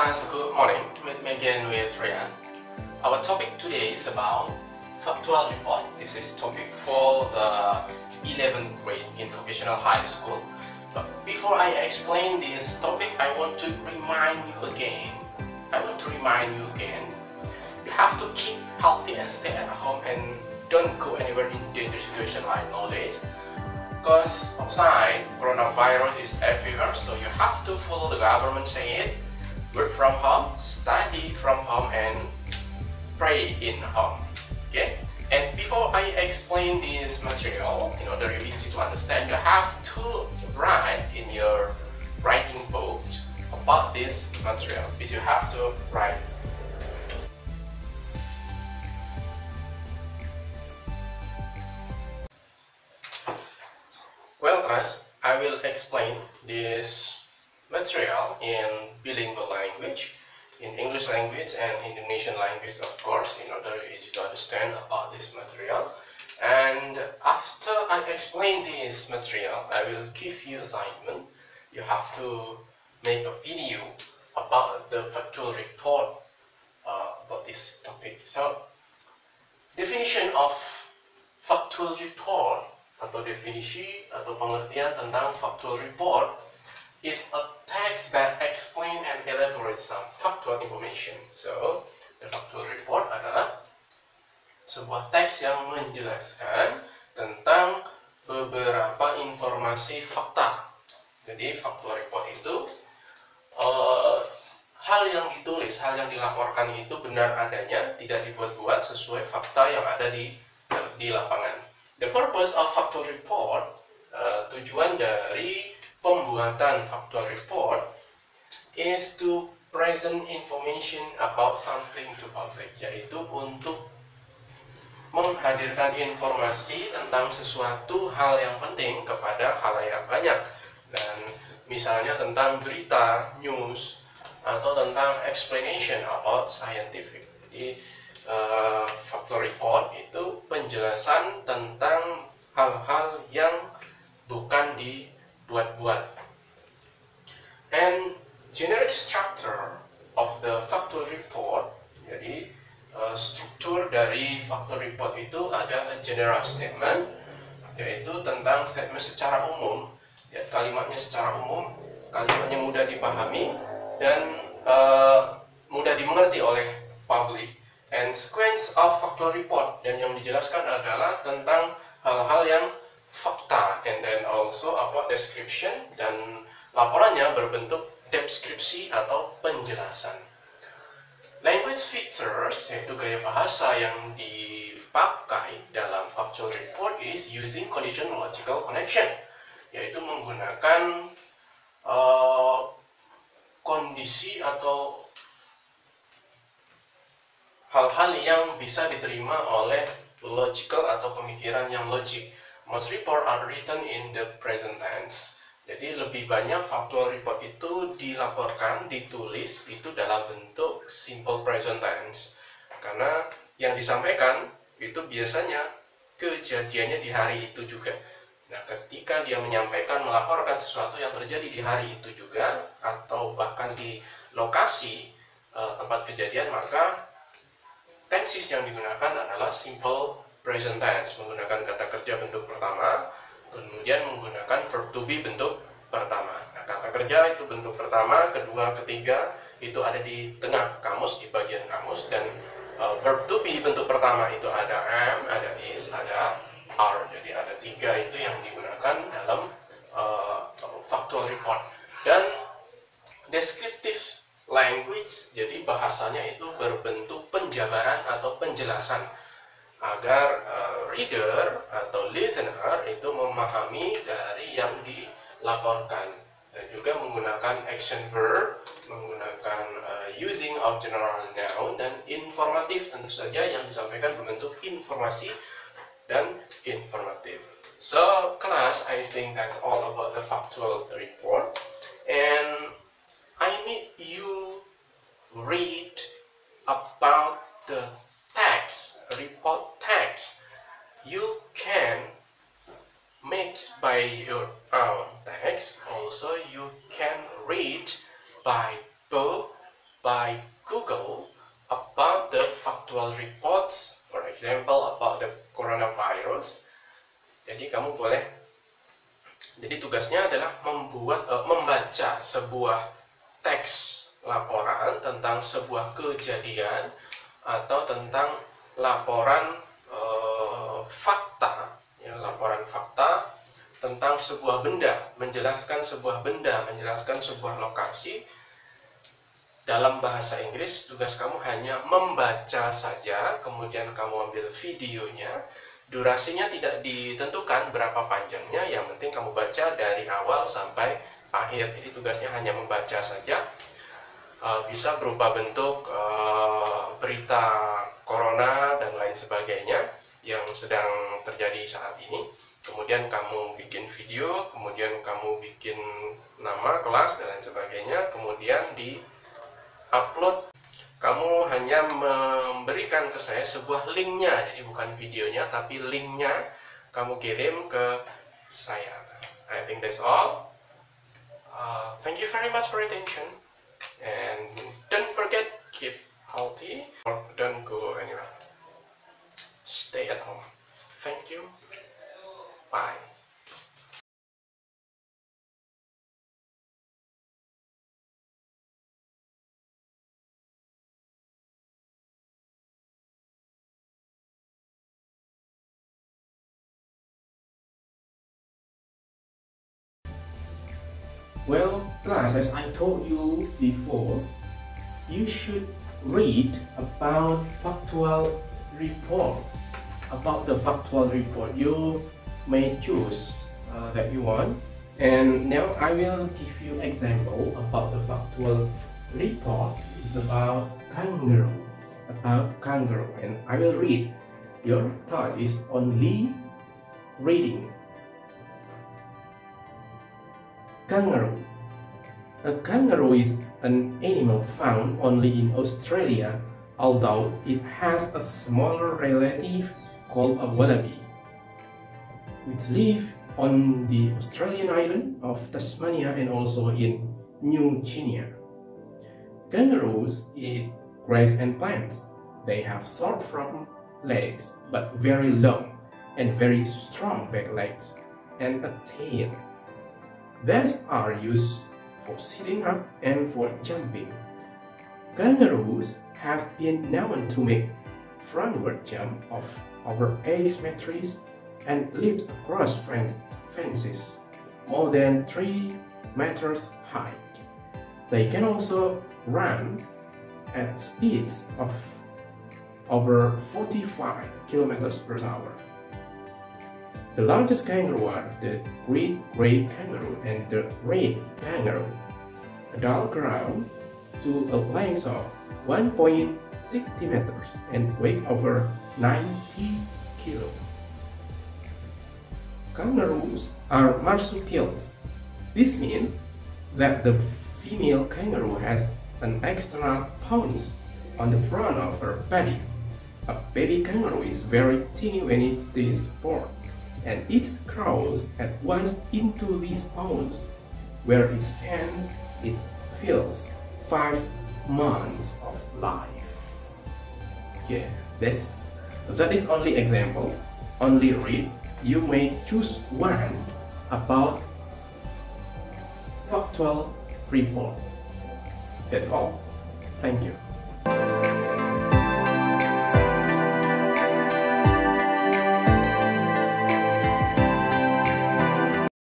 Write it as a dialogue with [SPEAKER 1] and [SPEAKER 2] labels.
[SPEAKER 1] class, good morning. Let's begin with Ryan. Our topic today is about factual report. This is topic for the 11th grade in vocational high school. But before I explain this topic, I want to remind you again. You have to keep healthy and stay at home and don't go anywhere in dangerous situation like nowadays. Because outside, coronavirus is everywhere, so you have to follow the government saying it. Work from home, study from home, and pray in home. Okay? And before I explain this material, in order easy to understand, you have to write in your writing book about this material. Because you have to write. Well, class, I will explain this material in bilingual language, in English language and Indonesian language, of course, in order easy to understand about this material. And after I explain this material, I will give you assignment. You have to make a video about the factual report about this topic. So, definition of factual report atau definisi atau pengertian tentang factual report is a text that explain and elaborate some factual information. So, the factual report adalah sebuah teks yang menjelaskan tentang beberapa informasi fakta. Jadi, factual report itu hal yang ditulis, hal yang dilaporkan itu benar adanya, tidak dibuat-buat, sesuai fakta yang ada di lapangan. The purpose of factual report, tujuan dari pembuatan factual report is to present information about something to public, yaitu untuk menghadirkan informasi tentang sesuatu hal yang penting kepada khalayak banyak. Dan misalnya tentang berita, news, atau tentang explanation about scientific. Jadi factual report itu penjelasan tentang hal-hal yang bukan dibuat-buat. And generic structure of the factual report, jadi struktur dari factual report itu ada a general statement, yaitu tentang statement secara umum, ya, kalimatnya secara umum, kalimatnya mudah dipahami dan mudah dimengerti oleh publik. And sequence of factual report, dan yang dijelaskan adalah tentang hal-hal yang fakta, and then also about description, dan laporannya berbentuk deskripsi atau penjelasan. Language features, yaitu gaya bahasa yang dipakai dalam factual report is using conditional logical connection, yaitu menggunakan kondisi atau hal-hal yang bisa diterima oleh logical atau pemikiran yang logik. Most report are written in the present tense. Jadi lebih banyak factual report itu dilaporkan, ditulis itu dalam bentuk simple present tense. Karena yang disampaikan itu biasanya kejadiannya di hari itu juga. Nah, ketika dia menyampaikan, melaporkan sesuatu yang terjadi di hari itu juga, atau bahkan di lokasi tempat kejadian, maka tenses yang digunakan adalah simple present tense, menggunakan kata kerja bentuk pertama, kemudian menggunakan verb to be bentuk pertama. Nah, kata kerja itu bentuk pertama, kedua, ketiga itu ada di tengah kamus, di bagian kamus, dan verb to be bentuk pertama itu ada am, ada is, ada are. Jadi ada tiga itu yang digunakan dalam factual report. Dan descriptive language, jadi bahasanya itu berbentuk penjabaran atau penjelasan agar reader atau listener itu memahami dari yang dilaporkan, dan juga menggunakan action verb, menggunakan using of general noun, dan informatif, tentu saja yang disampaikan berbentuk informasi dan informatif. So class, I think that's all about the factual report, and I need you read about the text, report text. You can mix by your own text. Also, you can read by book, factual reports, for example about the coronavirus. Jadi kamu boleh, jadi tugasnya adalah membaca sebuah teks laporan tentang sebuah kejadian atau tentang laporan fakta, ya, laporan fakta tentang sebuah benda, menjelaskan sebuah benda, menjelaskan sebuah lokasi. Dalam bahasa Inggris, tugas kamu hanya membaca saja, kemudian kamu ambil videonya. Durasinya tidak ditentukan berapa panjangnya, yang penting kamu baca dari awal sampai akhir. Jadi tugasnya hanya membaca saja. Bisa berupa bentuk berita corona dan lain sebagainya yang sedang terjadi saat ini. Kemudian kamu bikin video, kemudian kamu bikin nama kelas dan lain sebagainya, kemudian di-upload. Kamu hanya memberikan ke saya sebuah linknya, jadi bukan videonya, tapi linknya kamu kirim ke saya. I think that's all. Thank you very much for your attention, and don't forget, keep healthy or don't go anywhere. Stay at home. Thank you. Bye.
[SPEAKER 2] Well, class, as I told you before, you should read about factual report. About the factual report, you may choose that you want. And now I will give you example about the factual report. It's about kangaroo. And I will read. Your thought is only reading. Kangaroo. A kangaroo is an animal found only in Australia, although it has a smaller relative called a wallaby, which live on the Australian island of Tasmania and also in New Guinea. Kangaroos eat grass and plants. They have short front legs but very long and very strong back legs and a tail. These are used for sitting up and for jumping. Kangaroos have been known to make frontward jump of over asymmetries and leaps across fences more than 3 meters high. They can also run at speeds of over 45 kilometers per hour. The largest kangaroo are the great gray kangaroo and the red kangaroo. Adults grow to a length of 1.60 meters and weigh over 90 kilos. Kangaroos are marsupials. This means that the female kangaroo has an external pounce on the front of her body. A baby kangaroo is very tiny when it is born, and it crawls at once into these ponds, where it spends its first 5 months of life. Yeah, that is only example, only read. You may choose one about factual report. That's all. Thank you.